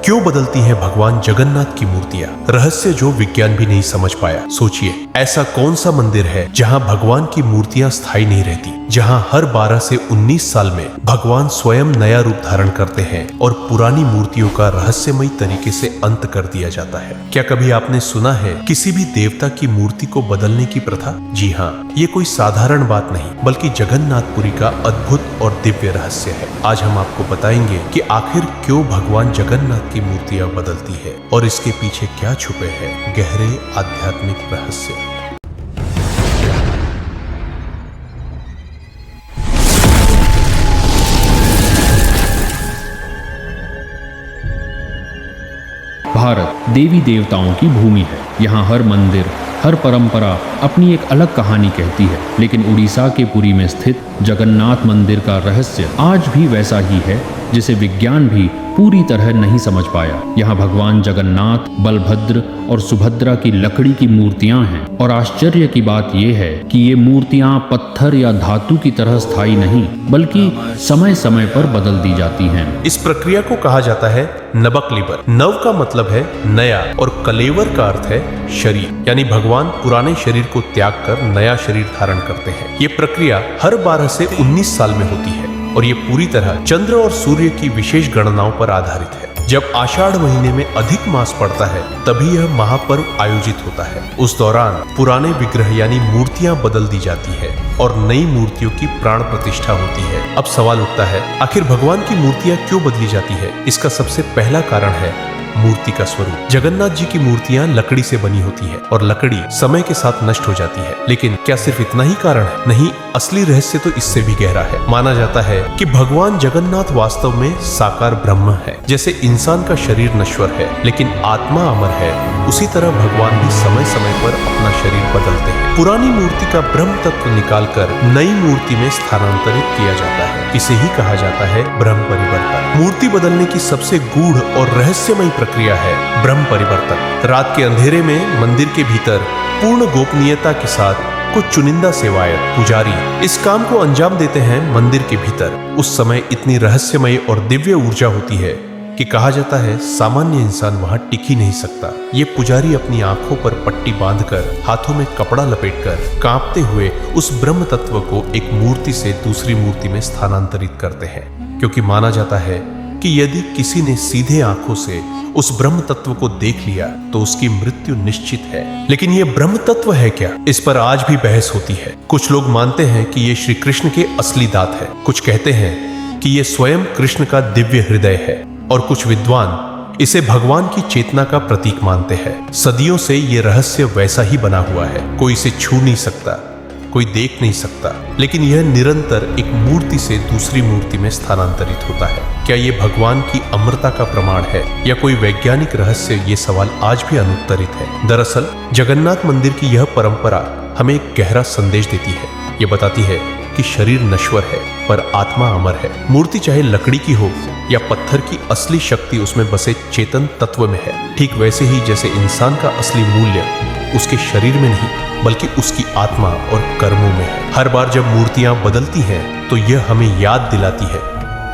क्यों बदलती हैं भगवान जगन्नाथ की मूर्तियां? रहस्य जो विज्ञान भी नहीं समझ पाया। सोचिए, ऐसा कौन सा मंदिर है जहां भगवान की मूर्तियां स्थायी नहीं रहती, जहां हर 12 से 19 साल में भगवान स्वयं नया रूप धारण करते हैं और पुरानी मूर्तियों का रहस्यमयी तरीके से अंत कर दिया जाता है। क्या कभी आपने सुना है किसी भी देवता की मूर्ति को बदलने की प्रथा? जी हाँ, ये कोई साधारण बात नहीं बल्कि जगन्नाथपुरी का अद्भुत और दिव्य रहस्य है। आज हम आपको बताएंगे कि आखिर क्यों भगवान जगन्नाथ की मूर्तियां बदलती है और इसके पीछे क्या छुपे हैं गहरे आध्यात्मिक रहस्य। भारत देवी देवताओं की भूमि है। यहाँ हर मंदिर, हर परंपरा अपनी एक अलग कहानी कहती है, लेकिन उड़ीसा के पुरी में स्थित जगन्नाथ मंदिर का रहस्य आज भी वैसा ही है जिसे विज्ञान भी पूरी तरह नहीं समझ पाया। यहाँ भगवान जगन्नाथ, बलभद्र और सुभद्रा की लकड़ी की मूर्तियां हैं और आश्चर्य की बात यह है कि ये मूर्तियां पत्थर या धातु की तरह स्थायी नहीं बल्कि समय समय पर बदल दी जाती हैं। इस प्रक्रिया को कहा जाता है नवकलेवर। नव का मतलब है नया और कलेवर का अर्थ है शरीर, यानी भगवान पुराने शरीर को त्याग कर नया शरीर धारण करते हैं। ये प्रक्रिया हर 12 से 19 साल में होती है और ये पूरी तरह चंद्र और सूर्य की विशेष गणनाओं पर आधारित है। जब आषाढ़ महीने में अधिक मास पड़ता है तभी यह महापर्व आयोजित होता है। उस दौरान पुराने विग्रह यानी मूर्तियां बदल दी जाती है और नई मूर्तियों की प्राण प्रतिष्ठा होती है। अब सवाल उठता है, आखिर भगवान की मूर्तियां क्यों बदली जाती है? इसका सबसे पहला कारण है मूर्ति का स्वरूप। जगन्नाथ जी की मूर्तियां लकड़ी से बनी होती है और लकड़ी समय के साथ नष्ट हो जाती है। लेकिन क्या सिर्फ इतना ही कारण है? नहीं, असली रहस्य तो इससे भी गहरा है। माना जाता है कि भगवान जगन्नाथ वास्तव में साकार ब्रह्म है। जैसे इंसान का शरीर नश्वर है लेकिन आत्मा अमर है, उसी तरह भगवान भी समय समय पर अपना शरीर बदलते हैं। पुरानी मूर्ति का ब्रह्म तत्व निकालकर नई मूर्ति में स्थानांतरित किया जाता है। इसे ही कहा जाता है ब्रह्म परिवर्तन। मूर्ति बदलने की सबसे गूढ़ और रहस्यमयी प्रक्रिया है ब्रह्म परिवर्तन। रात के अंधेरे में मंदिर के भीतर पूर्ण गोपनीयता के साथ कुछ चुनिंदा सेवायत, पुजारी इस काम को अंजाम देते हैं मंदिर के भीतर। उस समय इतनी रहस्यमय और दिव्य ऊर्जा होती है कि कहा जाता है सामान्य इंसान वहां टिक ही नहीं सकता। ये पुजारी अपनी आंखों पर पट्टी बांधकर, हाथों में कपड़ा लपेटकर, कांपते हुए उस ब्रह्म तत्व को एक मूर्ति से दूसरी मूर्ति में स्थानांतरित करते हैं, क्योंकि माना जाता है कि यदि किसी ने सीधे आंखों से उस ब्रह्म तत्व को देख लिया तो उसकी मृत्यु निश्चित है। लेकिन ये ब्रह्म तत्व है क्या? इस पर आज भी बहस होती है। कुछ लोग मानते हैं कि ये श्री कृष्ण के असली दांत है, कुछ कहते हैं कि ये स्वयं कृष्ण का दिव्य हृदय है और कुछ विद्वान इसे भगवान की चेतना का प्रतीक मानते हैं। सदियों से ये रहस्य वैसा ही बना हुआ है। कोई इसे छू नहीं सकता, कोई देख नहीं सकता, लेकिन यह निरंतर एक मूर्ति से दूसरी मूर्ति में स्थानांतरित होता है। क्या ये भगवान की अमरता का प्रमाण है या कोई वैज्ञानिक रहस्य? ये सवाल आज भी अनुत्तरित है। दरअसल जगन्नाथ मंदिर की यह परंपरा हमें एक गहरा संदेश देती है। ये बताती है कि शरीर नश्वर है पर आत्मा अमर है। मूर्ति चाहे लकड़ी की हो या पत्थर की, असली शक्ति उसमें बसे चेतन तत्व में है। ठीक वैसे ही जैसे इंसान का असली मूल्य उसके शरीर में नहीं बल्कि उसकी आत्मा और कर्मों में है। हर बार जब मूर्तियां बदलती हैं तो यह हमें याद दिलाती है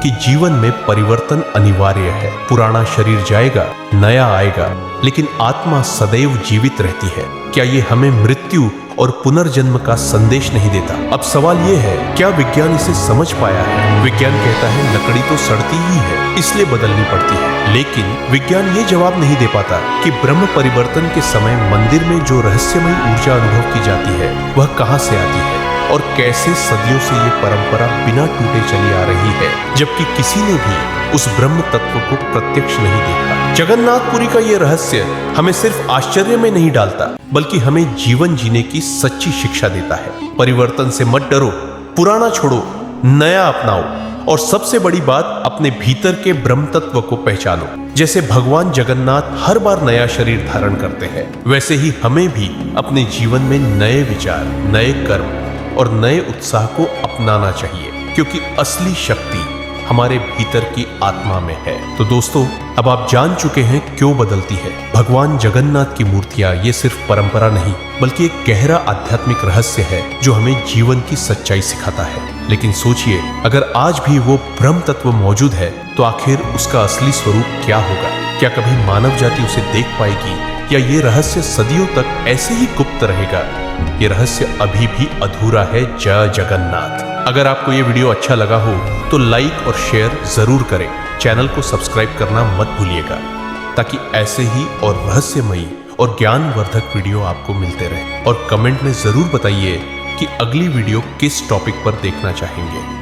कि जीवन में परिवर्तन अनिवार्य है। पुराना शरीर जाएगा, नया आएगा, लेकिन आत्मा सदैव जीवित रहती है। क्या ये हमें मृत्यु और पुनर्जन्म का संदेश नहीं देता? अब सवाल ये है, क्या विज्ञान इसे समझ पाया है? विज्ञान कहता है लकड़ी तो सड़ती ही है, इसलिए बदलनी पड़ती है। लेकिन विज्ञान ये जवाब नहीं दे पाता कि ब्रह्म परिवर्तन के समय मंदिर में जो रहस्यमयी ऊर्जा अनुभव की जाती है वह कहाँ से आती है और कैसे सदियों से ये परंपरा बिना टूटे चली आ रही है, जबकि किसी ने भी उस ब्रह्म तत्व को प्रत्यक्ष नहीं देखा। जगन्नाथपुरी का ये रहस्य हमें सिर्फ आश्चर्य में नहीं डालता बल्कि हमें जीवन जीने की सच्ची शिक्षा देता है। परिवर्तन से मत डरो, पुराना छोड़ो, नया अपनाओ और सबसे बड़ी बात, अपने भीतर के ब्रह्म तत्व को पहचानो। जैसे भगवान जगन्नाथ हर बार नया शरीर धारण करते हैं, वैसे ही हमें भी अपने जीवन में नए विचार, नए कर्म और नए उत्साह को अपनाना चाहिए, क्योंकि असली शक्ति हमारे भीतर की आत्मा में है। तो दोस्तों, अब आप जान चुके हैं क्यों बदलती है भगवान जगन्नाथ की मूर्तियां। ये सिर्फ परंपरा नहीं बल्कि एक गहरा आध्यात्मिक रहस्य है जो हमें जीवन की सच्चाई सिखाता है। लेकिन सोचिए, अगर आज भी वो ब्रह्म तत्व मौजूद है तो आखिर उसका असली स्वरूप क्या होगा? क्या कभी मानव जाति उसे देख पाएगी या ये रहस्य सदियों तक ऐसे ही गुप्त रहेगा? ये रहस्य अभी भी अधूरा है। जय जगन्नाथ। अगर आपको ये वीडियो अच्छा लगा हो तो लाइक और शेयर जरूर करें। चैनल को सब्सक्राइब करना मत भूलिएगा ताकि ऐसे ही और रहस्यमयी और ज्ञानवर्धक वीडियो आपको मिलते रहे। और कमेंट में जरूर बताइए कि अगली वीडियो किस टॉपिक पर देखना चाहेंगे।